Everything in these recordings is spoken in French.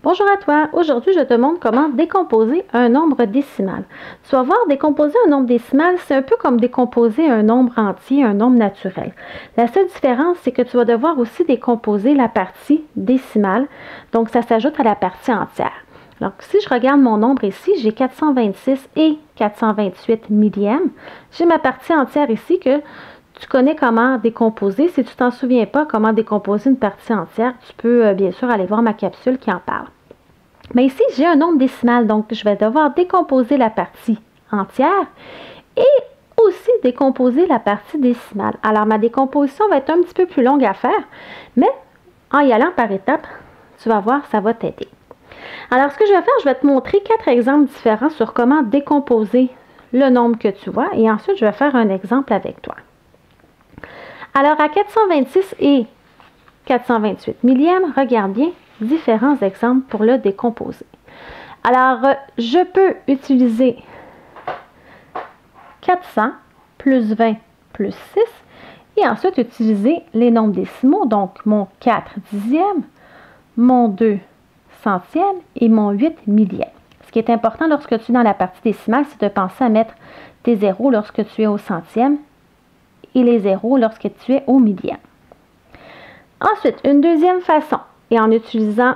Bonjour à toi, aujourd'hui je te montre comment décomposer un nombre décimal. Tu vas voir, décomposer un nombre décimal, c'est un peu comme décomposer un nombre entier, un nombre naturel. La seule différence, c'est que tu vas devoir aussi décomposer la partie décimale, donc ça s'ajoute à la partie entière. Alors si je regarde mon nombre ici, j'ai 426 et 428 millièmes. J'ai ma partie entière ici que tu connais comment décomposer. Si tu t'en souviens pas comment décomposer une partie entière, tu peux bien sûr aller voir ma capsule qui en parle. Mais ici, j'ai un nombre décimal, donc je vais devoir décomposer la partie entière et aussi décomposer la partie décimale. Alors, ma décomposition va être un petit peu plus longue à faire, mais en y allant par étapes, tu vas voir, ça va t'aider. Alors, ce que je vais faire, je vais te montrer 4 exemples différents sur comment décomposer le nombre que tu vois et ensuite, je vais faire un exemple avec toi. Alors, à 426 et 428 millièmes, regarde bien, différents exemples pour le décomposer. Alors, je peux utiliser 400 plus 20 plus 6 et ensuite utiliser les nombres décimaux, donc mon 4 dixième, mon 2 centième et mon 8 millième. Ce qui est important lorsque tu es dans la partie décimale, c'est de penser à mettre tes zéros lorsque tu es au centième et les zéros lorsque tu es au millième. Ensuite, une deuxième façon, et en utilisant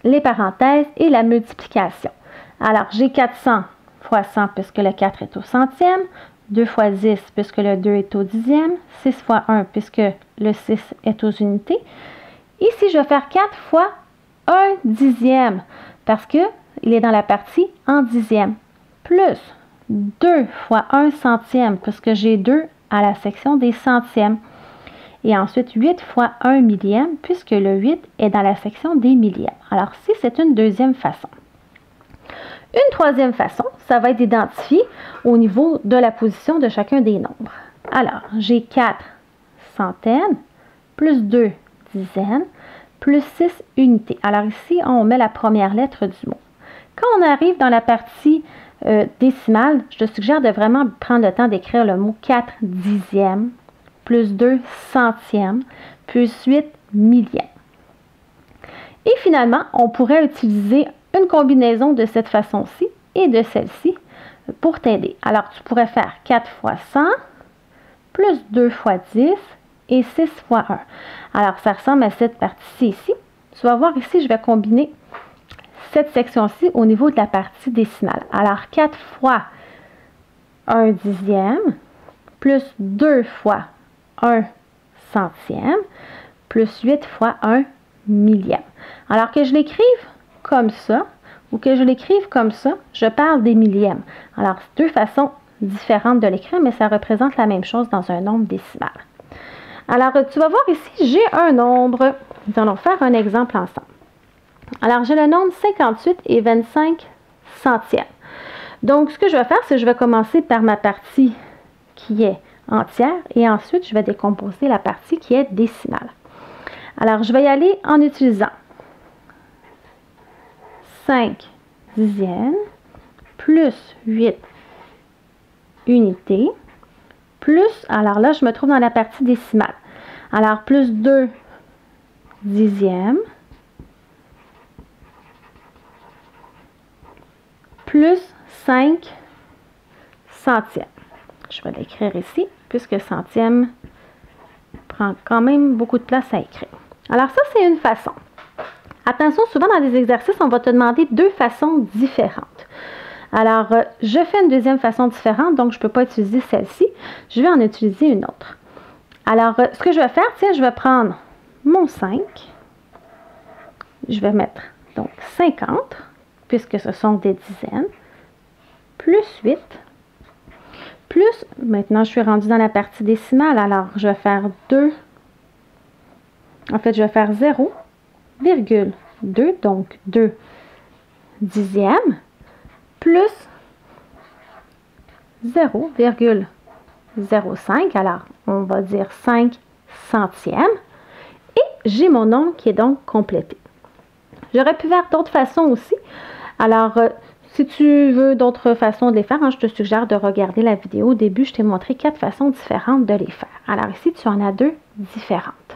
les parenthèses et la multiplication. Alors, j'ai 400 fois 100 puisque le 4 est au centième, 2 fois 10 puisque le 2 est au dixième, 6 fois 1 puisque le 6 est aux unités. Ici, je vais faire 4 fois 1 dixième parce qu'il est dans la partie en dixième, plus 2 fois 1 centième puisque j'ai 2 à la section des centièmes. Et ensuite 8 fois 1 millième, puisque le 8 est dans la section des millièmes. Alors, si c'est une deuxième façon. Une troisième façon, ça va être d'identifier au niveau de la position de chacun des nombres. Alors, j'ai 4 centaines, plus 2 dizaines, plus 6 unités. Alors ici, on met la première lettre du mot. Quand on arrive dans la partie décimale, je te suggère de vraiment prendre le temps d'écrire le mot 4 dixièmes, plus 2 centièmes, plus 8 millièmes. Et finalement, on pourrait utiliser une combinaison de cette façon-ci et de celle-ci pour t'aider. Alors, tu pourrais faire 4 fois 100, plus 2 fois 10 et 6 fois 1. Alors, ça ressemble à cette partie-ci ici. Tu vas voir ici, je vais combiner cette section-ci au niveau de la partie décimale. Alors, 4 fois 1 dixième, plus 2 fois 1 centième, plus 8 fois 1 millième. Alors que je l'écrive comme ça, ou que je l'écrive comme ça, je parle des millièmes. Alors, c'est deux façons différentes de l'écrire, mais ça représente la même chose dans un nombre décimal. Alors, tu vas voir ici, j'ai un nombre. Nous allons faire un exemple ensemble. Alors, j'ai le nombre 58 et 25 centièmes. Donc, ce que je vais faire, c'est que je vais commencer par ma partie qui est entière et ensuite, je vais décomposer la partie qui est décimale. Alors, je vais y aller en utilisant 5 dixièmes plus 8 unités plus, alors là, je me trouve dans la partie décimale. Alors, plus 2 dixièmes plus 5 centièmes. Je vais l'écrire ici, puisque centième prend quand même beaucoup de place à écrire. Alors ça, c'est une façon. Attention, souvent dans des exercices, on va te demander deux façons différentes. Alors, je fais une deuxième façon différente, donc je ne peux pas utiliser celle-ci. Je vais en utiliser une autre. Alors, ce que je vais faire, tiens, je vais prendre mon 5. Je vais mettre donc 50, puisque ce sont des dizaines, plus 8. Plus, maintenant, je suis rendue dans la partie décimale, alors je vais faire 2, en fait, je vais faire 0,2, donc 2 dixièmes, plus 0,05, alors on va dire 5 centièmes, et j'ai mon nombre qui est donc complété. J'aurais pu faire d'autres façons aussi, alors si tu veux d'autres façons de les faire, je te suggère de regarder la vidéo. Au début, je t'ai montré 4 façons différentes de les faire. Alors ici, tu en as 2 différentes.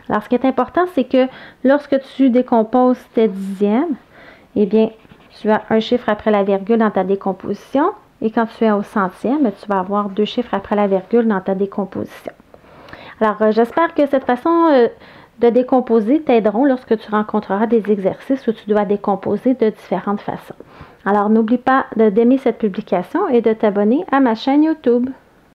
Alors, ce qui est important, c'est que lorsque tu décomposes tes dixièmes, eh bien, tu as un chiffre après la virgule dans ta décomposition. Et quand tu es au centième, tu vas avoir 2 chiffres après la virgule dans ta décomposition. Alors, j'espère que cette façon de décomposer t'aideront lorsque tu rencontreras des exercices où tu dois décomposer de différentes façons. Alors, n'oublie pas d'aimer cette publication et de t'abonner à ma chaîne YouTube.